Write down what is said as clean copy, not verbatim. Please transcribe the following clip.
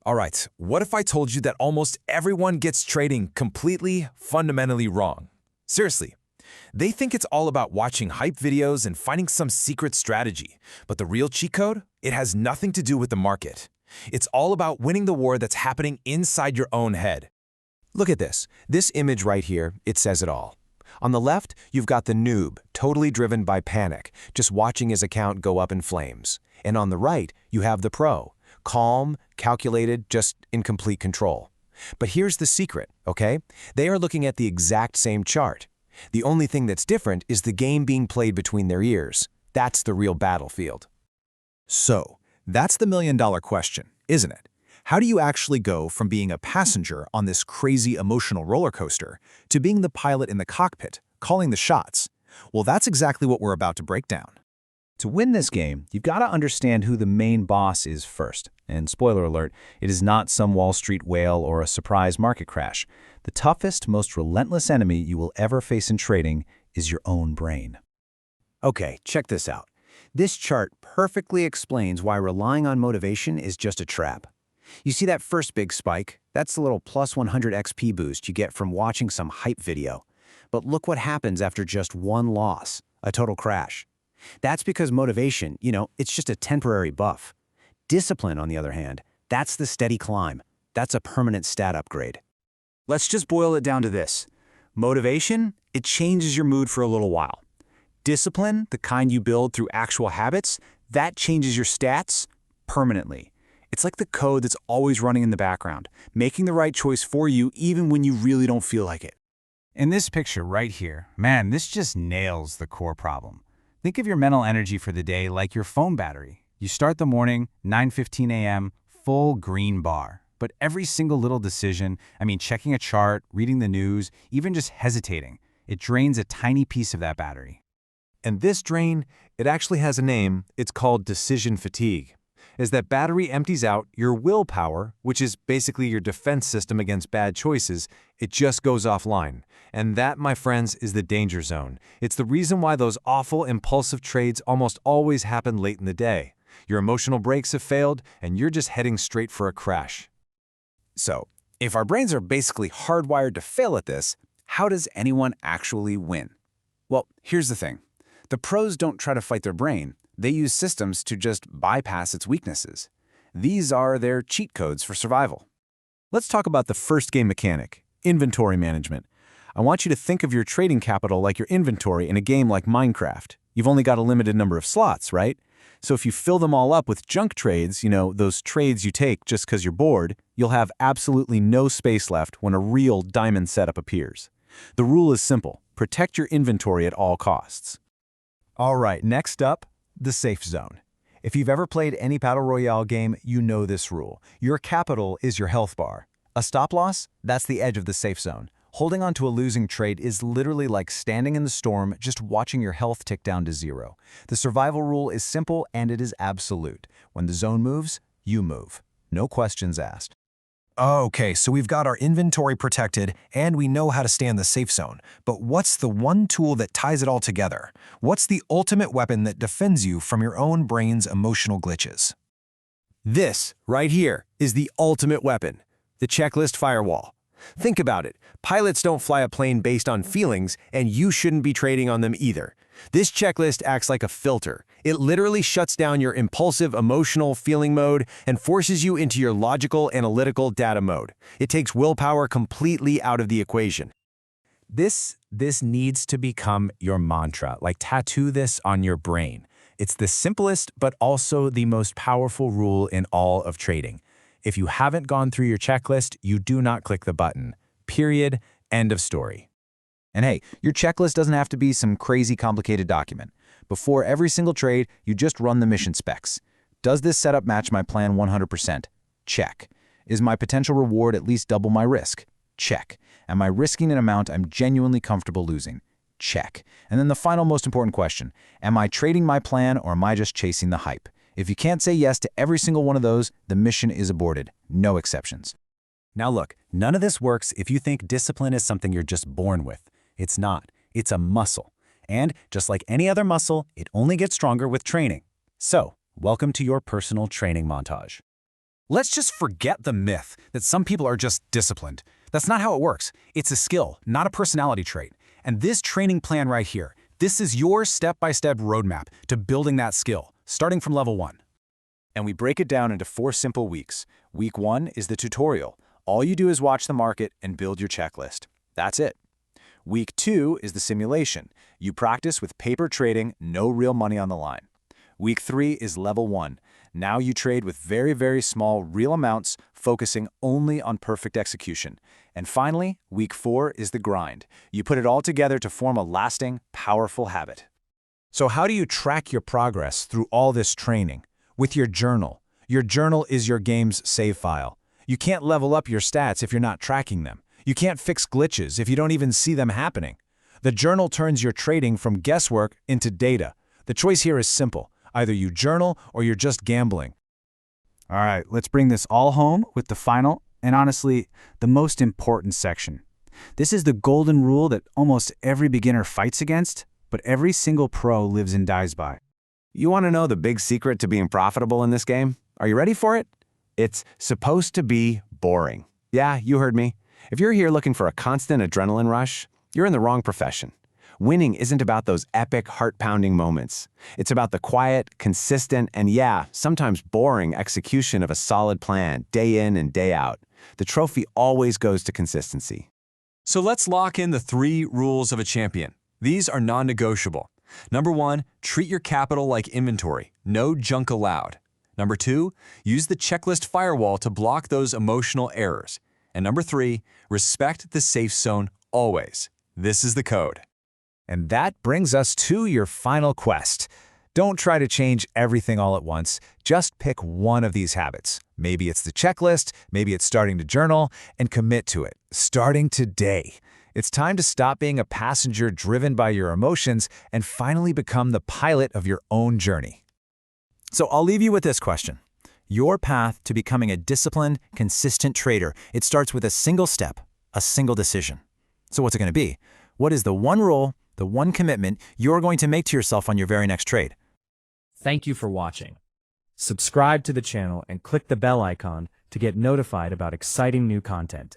All right, what if I told you that almost everyone gets trading completely, fundamentally wrong? Seriously, they think it's all about watching hype videos and finding some secret strategy. But the real cheat code? It has nothing to do with the market. It's all about winning the war that's happening inside your own head. Look at this. This image right here, it says it all. On the left, you've got the noob, totally driven by panic, just watching his account go up in flames. And on the right, you have the pro, calm, calculated, just in complete control. But here's the secret, okay? They are looking at the exact same chart. The only thing that's different is the game being played between their ears. That's the real battlefield. So, that's the million-dollar question, isn't it? How do you actually go from being a passenger on this crazy emotional roller coaster to being the pilot in the cockpit, calling the shots? Well, that's exactly what we're about to break down. To win this game, you've got to understand who the main boss is first. And spoiler alert, it is not some Wall Street whale or a surprise market crash. The toughest, most relentless enemy you will ever face in trading is your own brain. Okay, check this out. This chart perfectly explains why relying on motivation is just a trap. You see that first big spike? That's the little plus 100 XP boost you get from watching some hype video. But look what happens after just one loss, a total crash. That's because motivation, it's just a temporary buff. Discipline, on the other hand, that's the steady climb. That's a permanent stat upgrade. Let's just boil it down to this. Motivation, it changes your mood for a little while. Discipline, the kind you build through actual habits, that changes your stats permanently. It's like the code that's always running in the background, making the right choice for you even when you really don't feel like it. In this picture right here, man, this just nails the core problem. Think of your mental energy for the day like your phone battery. You start the morning, 9:15 a.m., full green bar. But every single little decision, checking a chart, reading the news, even just hesitating, it drains a tiny piece of that battery. And this drain, it actually has a name. It's called decision fatigue. As that battery empties out, your willpower, which is basically your defense system against bad choices, it just goes offline. And that, my friends, is the danger zone. It's the reason why those awful, impulsive trades almost always happen late in the day. Your emotional brakes have failed, and you're just heading straight for a crash. So, if our brains are basically hardwired to fail at this, how does anyone actually win? Well, here's the thing. The pros don't try to fight their brain. They use systems to just bypass its weaknesses. These are their cheat codes for survival. Let's talk about the first game mechanic, inventory management. I want you to think of your trading capital like your inventory in a game like Minecraft. You've only got a limited number of slots, right? So if you fill them all up with junk trades, those trades you take just because you're bored, you'll have absolutely no space left when a real diamond setup appears. The rule is simple. Protect your inventory at all costs. All right, next up, the safe zone. If you've ever played any Battle Royale game, you know this rule. Your capital is your health bar. A stop loss? That's the edge of the safe zone. Holding on to a losing trade is literally like standing in the storm, just watching your health tick down to zero. The survival rule is simple and it is absolute. When the zone moves, you move. No questions asked. Okay, so we've got our inventory protected and we know how to stay in the safe zone. But what's the one tool that ties it all together? What's the ultimate weapon that defends you from your own brain's emotional glitches? This, right here, is the ultimate weapon, the Checklist Firewall. Think about it. Pilots don't fly a plane based on feelings, and you shouldn't be trading on them either. This checklist acts like a filter. It literally shuts down your impulsive, emotional feeling mode and forces you into your logical, analytical data mode. It takes willpower completely out of the equation. This needs to become your mantra, like tattoo this on your brain. It's the simplest but also the most powerful rule in all of trading. If you haven't gone through your checklist, you do not click the button. Period. End of story. And hey, your checklist doesn't have to be some crazy complicated document. Before every single trade, you just run the mission specs. Does this setup match my plan 100%? Check. Is my potential reward at least double my risk? Check. Am I risking an amount I'm genuinely comfortable losing? Check. And then the final most important question, am I trading my plan or am I just chasing the hype? If you can't say yes to every single one of those, the mission is aborted. No exceptions. Now look, none of this works if you think discipline is something you're just born with. It's not. It's a muscle. And just like any other muscle, it only gets stronger with training. So, welcome to your personal training montage. Let's just forget the myth that some people are just disciplined. That's not how it works. It's a skill, not a personality trait. And this training plan right here, this is your step-by-step roadmap to building that skill, starting from level 1. And we break it down into 4 simple weeks. Week 1 is the tutorial. All you do is watch the market and build your checklist. That's it. Week 2 is the simulation. You practice with paper trading, no real money on the line. Week 3 is level 1. Now you trade with very, very small real amounts, focusing only on perfect execution. And finally, week 4 is the grind. You put it all together to form a lasting, powerful habit. So how do you track your progress through all this training? With your journal. Your journal is your game's save file. You can't level up your stats if you're not tracking them. You can't fix glitches if you don't even see them happening. The journal turns your trading from guesswork into data. The choice here is simple. Either you journal or you're just gambling. All right, let's bring this all home with the final, and honestly, the most important section. This is the golden rule that almost every beginner fights against, but every single pro lives and dies by. You want to know the big secret to being profitable in this game? Are you ready for it? It's supposed to be boring. Yeah, you heard me. If you're here looking for a constant adrenaline rush, you're in the wrong profession. Winning isn't about those epic, heart-pounding moments. It's about the quiet, consistent, and yeah, sometimes boring execution of a solid plan, day in and day out. The trophy always goes to consistency. So let's lock in the 3 rules of a champion. These are non-negotiable. Number 1, treat your capital like inventory. No junk allowed. Number 2, use the checklist firewall to block those emotional errors. And number 3, respect the safe zone always. This is the code. And that brings us to your final quest. Don't try to change everything all at once. Just pick one of these habits. Maybe it's the checklist, maybe it's starting to journal, and commit to it, starting today. It's time to stop being a passenger driven by your emotions and finally become the pilot of your own journey. So I'll leave you with this question. Your path to becoming a disciplined, consistent trader, it starts with a single step, a single decision. So what's it going to be? What is the one rule, the one commitment you're going to make to yourself on your very next trade? Thank you for watching. Subscribe to the channel and click the bell icon to get notified about exciting new content.